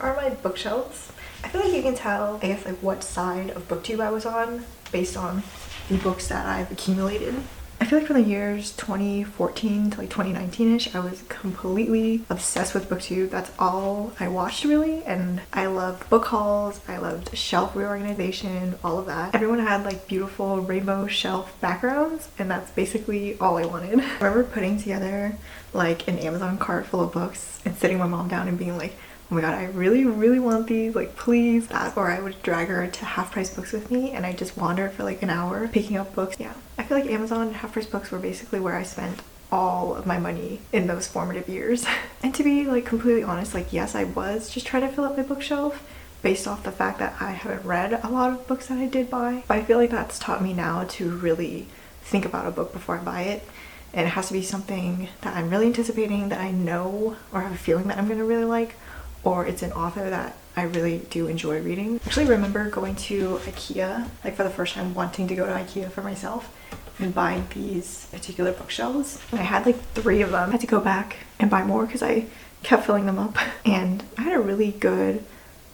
are my bookshelves. I feel like you can tell, I guess, like what side of Booktube I was on based on the books that I've accumulated. I feel like from the years 2014 to like 2019-ish, I was completely obsessed with Booktube. That's all I watched really, and I loved book hauls, I loved shelf reorganization, all of that. Everyone had like beautiful rainbow shelf backgrounds, and that's basically all I wanted. I remember putting together like an Amazon cart full of books and sitting my mom down and being like, oh my god, I really want these, like please. That, or I would drag her to Half Price Books with me and I just wander for like an hour picking up books. Yeah, I feel like Amazon and Half Price Books were basically where I spent all of my money in those formative years. And to be like completely honest, like yes, I was just trying to fill up my bookshelf based off the fact that I haven't read a lot of books that I did buy. But I feel like that's taught me now to really think about a book before I buy it. And it has to be something that I'm really anticipating, that I know or have a feeling that I'm gonna really like, or it's an author that I really do enjoy reading. I actually remember going to IKEA, like for the first time wanting to go to IKEA for myself and buying these particular bookshelves. I had like 3 of them. I had to go back and buy more because I kept filling them up. And I had a really good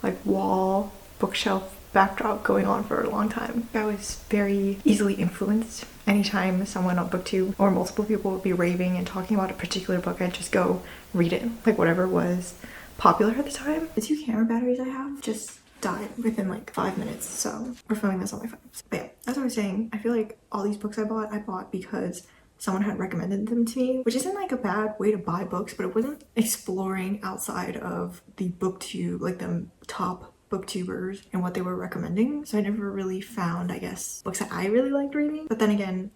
like wall bookshelf backdrop going on for a long time. I was very easily influenced. Anytime someone on Booktube or multiple people would be raving and talking about a particular book, I'd just go read it, like whatever was popular at the time. The 2 camera batteries I have just died within like 5 minutes, so we're filming this on my phone. But yeah, that's what I was saying. I feel like all these books I bought because someone had recommended them to me, which isn't like a bad way to buy books, but it wasn't exploring outside of the Booktube, like the top booktubers and what they were recommending. So I never really found, I guess, books that I really liked reading. But then again,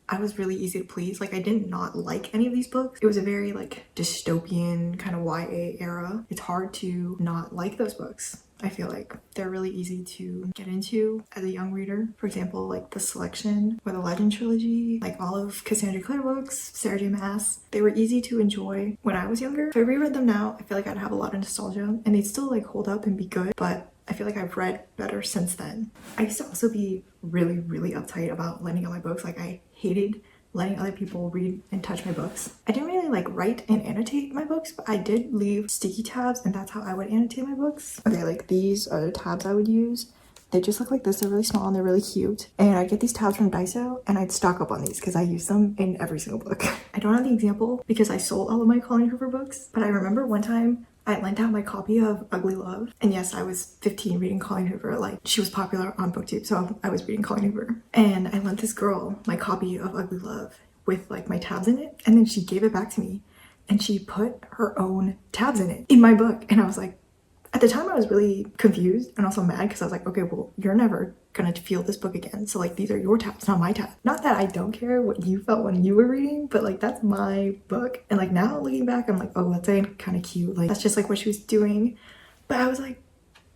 I was really easy to please. Like I did not like any of these books. It was a very like dystopian kind of YA era. It's hard to not like those books. I feel like they're really easy to get into as a young reader. For example, like The Selection or the Legend trilogy, like all of Cassandra Clare books, Sarah J Maas. They were easy to enjoy when I was younger. If I reread them now, I feel like I'd have a lot of nostalgia and they'd still like hold up and be good, but I feel like I've read better since then. I used to also be really uptight about lending out my books. Like I hated letting other people read and touch my books. I didn't really like write and annotate my books, but I did leave sticky tabs and that's how I would annotate my books. Okay, like these are the tabs I would use. They just look like this. They're really small and they're really cute. And I'd get these tabs from Daiso and I'd stock up on these because I use them in every single book. I don't have the example because I sold all of my Colleen Hoover books, but I remember one time I lent out my copy of Ugly Love. And yes, I was 15 reading Colleen Hoover. Like she was popular on Booktube, so I was reading Colleen Hoover. And I lent this girl my copy of Ugly Love with like my tabs in it. And then she gave it back to me and she put her own tabs in it in my book. And I was like, at the time I was really confused and also mad because I was like, okay, well, you're never gonna feel this book again. So like, these are your tabs, not my tabs. Not that I don't care what you felt when you were reading, but like, that's my book. And like now looking back, I'm like, oh, that's kind of cute. Like that's just like what she was doing. But I was like,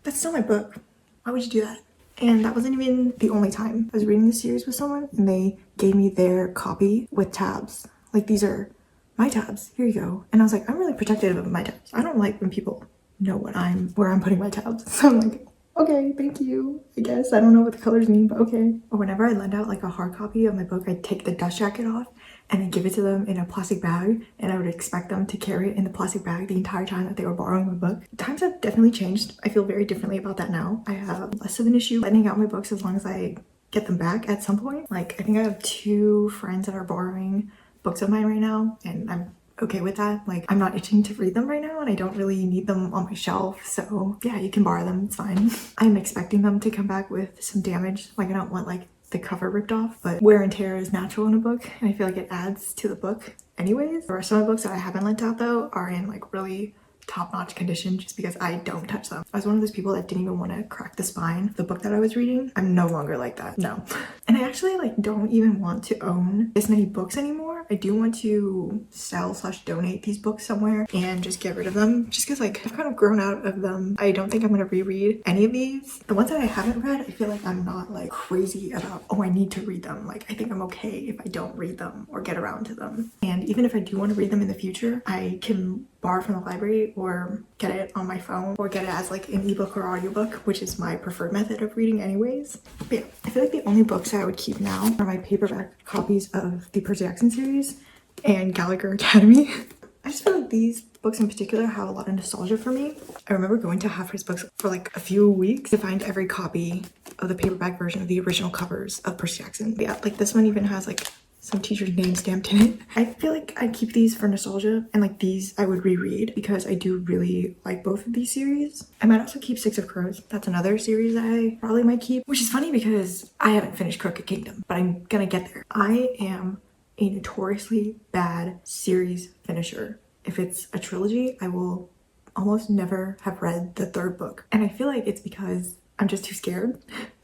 that's still my book. Why would you do that? And that wasn't even the only time. I was reading the series with someone and they gave me their copy with tabs. Like these are my tabs, here you go. And I was like, I'm really protective of my tabs. I don't like when people know where I'm putting my tabs. So I'm like, okay, thank you, I guess. I don't know what the colors mean, but okay. Or whenever I lend out like a hard copy of my book, I'd take the dust jacket off and then give it to them in a plastic bag, and I would expect them to carry it in the plastic bag the entire time that they were borrowing my book. Times have definitely changed. I feel very differently about that now. I have less of an issue lending out my books as long as I get them back at some point. Like I think I have 2 friends that are borrowing books of mine right now, and I'm okay with that. Like I'm not itching to read them right now and I don't really need them on my shelf, so yeah, you can borrow them, it's fine. I'm expecting them to come back with some damage. Like I don't want like the cover ripped off, but wear and tear is natural in a book and I feel like it adds to the book anyways. There are some books that I haven't lent out though are in like really top-notch condition just because I don't touch them. I was one of those people that didn't even want to crack the spine of the book that I was reading. I'm no longer like that, no. And I actually like don't even want to own this many books anymore. I do want to sell/donate these books somewhere and just get rid of them just because like I've kind of grown out of them. I don't think I'm gonna reread any of these. The ones that I haven't read, I feel like I'm not like crazy about, oh, I need to read them. Like I think I'm okay if I don't read them or get around to them. And even if I do want to read them in the future, I can borrow from the library or get it on my phone or get it as like an ebook or audiobook, which is my preferred method of reading anyways. But yeah, I feel like the only books I would keep now are my paperback copies of the Percy Jackson series and Gallagher Academy. I just feel like these books in particular have a lot of nostalgia for me. I remember going to Half Price Books for like a few weeks to find every copy of the paperback version of the original covers of Percy Jackson. But yeah, like this one even has like some teacher's name stamped in it. I feel like I keep these for nostalgia, and like these I would reread because I do really like both of these series. I might also keep Six of Crows. That's another series that I probably might keep, which is funny because I haven't finished Crooked Kingdom, but I'm gonna get there. I am a notoriously bad series finisher. If it's a trilogy, I will almost never have read the third book. And I feel like it's because I'm just too scared.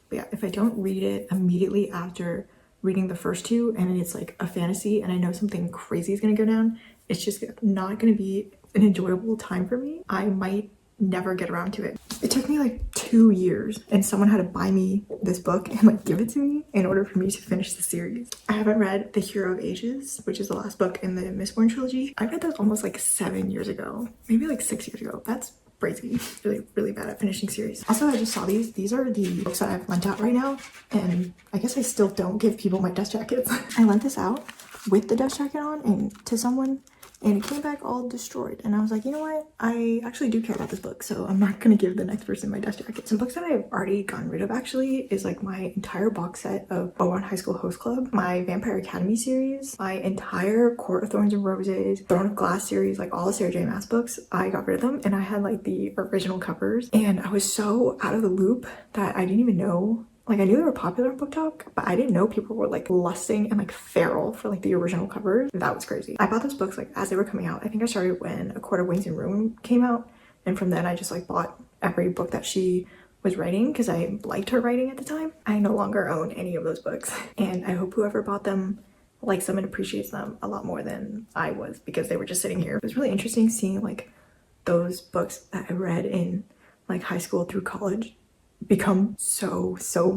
But yeah, if I don't read it immediately after reading the first two and it's like a fantasy and I know something crazy is gonna go down, it's just not gonna be an enjoyable time for me. I might never get around to it. It took me like 2 years and someone had to buy me this book and like give it to me in order for me to finish the series. I haven't read The Hero of Ages, which is the last book in the Mistborn trilogy. I read that almost like 7 years ago, maybe like 6 years ago. That's crazy. Really bad at finishing series. Also, I just saw these are the books that I've lent out right now, and I guess I still don't give people my dust jackets. I lent this out with the dust jacket on and to someone, and it came back all destroyed, and I was like, you know what, I actually do care about this book, so I'm not gonna give the next person my dust jacket. Some books that I've already gotten rid of actually is like my entire box set of O1 High School Host Club, my Vampire Academy series, my entire Court of Thorns and Roses, Throne of Glass series, like all the Sarah J Maas books. I got rid of them, and I had like the original covers, and I was so out of the loop that I didn't even know. Like, I knew they were popular on BookTok, but I didn't know people were like lusting and like feral for like the original covers. That was crazy. I bought those books like as they were coming out. I think I started when A Court of Wings and Ruin came out, and from then I just like bought every book that she was writing because I liked her writing at the time. I no longer own any of those books, and I hope whoever bought them likes them and appreciates them a lot more than I was, because they were just sitting here. It was really interesting seeing like those books that I read in like high school through college become so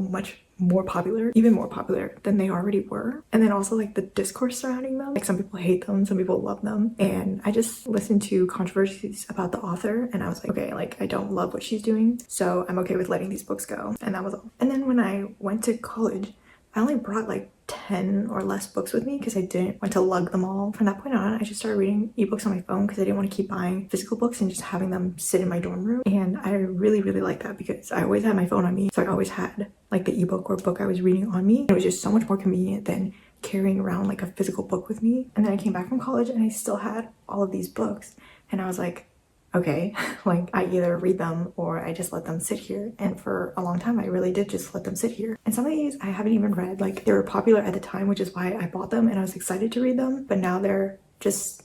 much more popular, even more popular than they already were. And then also like the discourse surrounding them, like some people hate them, some people love them, and I just listened to controversies about the author and I was like, okay, like I don't love what she's doing, so I'm okay with letting these books go. And that was all. And then when I went to college, I only brought like 10 or less books with me because I didn't want to lug them all. From that point on, I just started reading ebooks on my phone because I didn't want to keep buying physical books and just having them sit in my dorm room. And I really like that because I always had my phone on me, so I always had like the ebook or book I was reading on me. It was just so much more convenient than carrying around like a physical book with me. And then I came back from college and I still had all of these books, and I was like, okay, like I either read them or I just let them sit here. And for a long time I really did just let them sit here. And some of these I haven't even read. Like, they were popular at the time, which is why I bought them and I was excited to read them, but now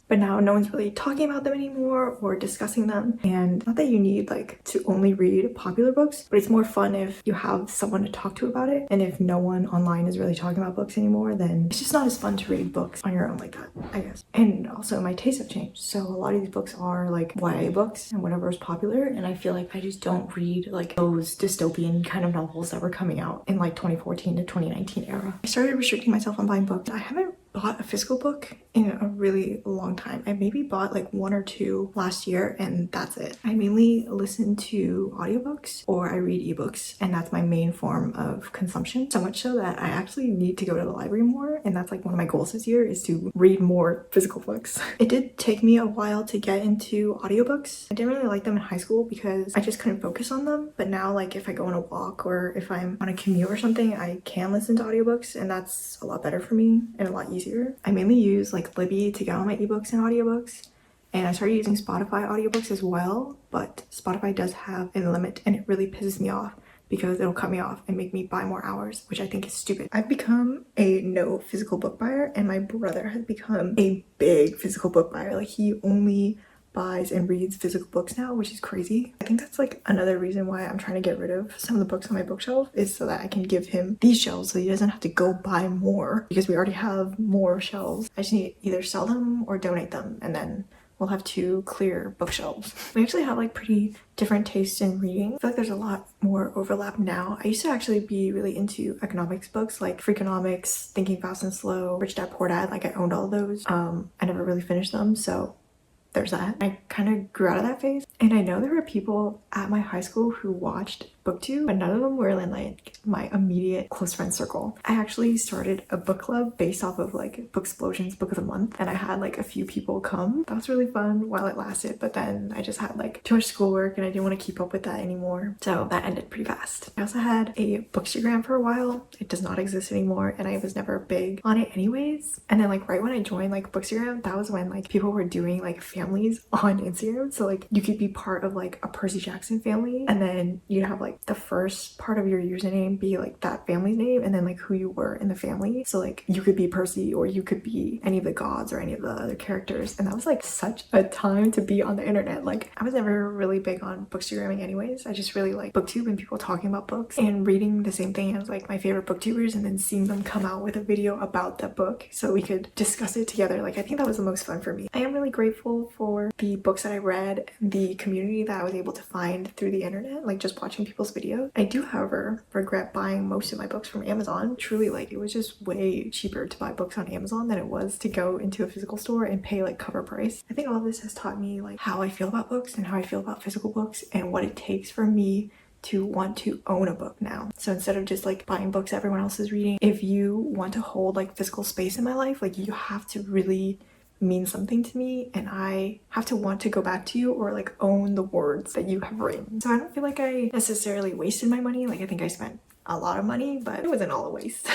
now no one's really talking about them anymore or discussing them. And not that you need like to only read popular books, but it's more fun if you have someone to talk to about it. And if no one online is really talking about books anymore, then it's just not as fun to read books on your own like that, I guess. And also my tastes have changed, so a lot of these books are like YA books and whatever is popular, and I feel like I just don't read like those dystopian kind of novels that were coming out in like 2014 to 2019 era. I started restricting myself on buying books. I haven't bought a physical book in a really long time. I maybe bought like 1 or 2 last year, and that's it. I mainly listen to audiobooks or I read ebooks, and that's my main form of consumption. So much so that I actually need to go to the library more, and that's like one of my goals this year, is to read more physical books. It did take me a while to get into audiobooks. I didn't really like them in high school because I just couldn't focus on them, but now like if I go on a walk or if I'm on a commute or something, I can listen to audiobooks, and that's a lot better for me and a lot easier. I mainly use like Libby to get all my ebooks and audiobooks, and I started using Spotify audiobooks as well, but Spotify does have a limit and it really pisses me off because it'll cut me off and make me buy more hours, which I think is stupid. I've become a no physical book buyer, and my brother has become a big physical book buyer. Like, he only buys and reads physical books now, which is crazy. I think that's like another reason why I'm trying to get rid of some of the books on my bookshelf, is so that I can give him these shelves so he doesn't have to go buy more, because we already have more shelves. I just need to either sell them or donate them, and then we'll have 2 clear bookshelves. We actually have like pretty different tastes in reading. I feel like there's a lot more overlap now. I used to actually be really into economics books, like Freakonomics, Thinking Fast and Slow, Rich Dad Poor Dad. Like, I owned all those. I never really finished them, so there's that. I kind of grew out of that phase. And I know there were people at my high school who watched Booktube, but none of them were in like my immediate close friend circle. I actually started a book club based off of like Booksplosion's Book of the Month, and I had like a few people come. That was really fun while it lasted, but then I just had like too much schoolwork and I didn't want to keep up with that anymore. So that ended pretty fast. I also had a bookstagram for a while. It does not exist anymore and I was never big on it anyways. And then like right when I joined like bookstagram, that was when like people were doing like families on Instagram. So like you could be part of like a Percy Jackson family, and then you'd have like the first part of your username be like that family's name and then like who you were in the family. So like you could be Percy or you could be any of the gods or any of the other characters, and that was like such a time to be on the internet. Like I was never really big on bookstagramming anyways. I just really like booktube and people talking about books and reading the same thing as like my favorite booktubers and then seeing them come out with a video about that book so we could discuss it together. Like I think that was the most fun for me. I am really grateful for the books that I read and the community that I was able to find through the internet, like just watching people's videos. I do, however, regret buying most of my books from Amazon. Truly, like it was just way cheaper to buy books on Amazon than it was to go into a physical store and pay like cover price. I think all of this has taught me like how I feel about books and how I feel about physical books and what it takes for me to want to own a book now. So instead of just like buying books everyone else is reading, if you want to hold like physical space in my life, like you have to really mean something to me and I have to want to go back to you or like own the words that you have written. So I don't feel like I necessarily wasted my money. Like I think I spent a lot of money, but it wasn't all a waste.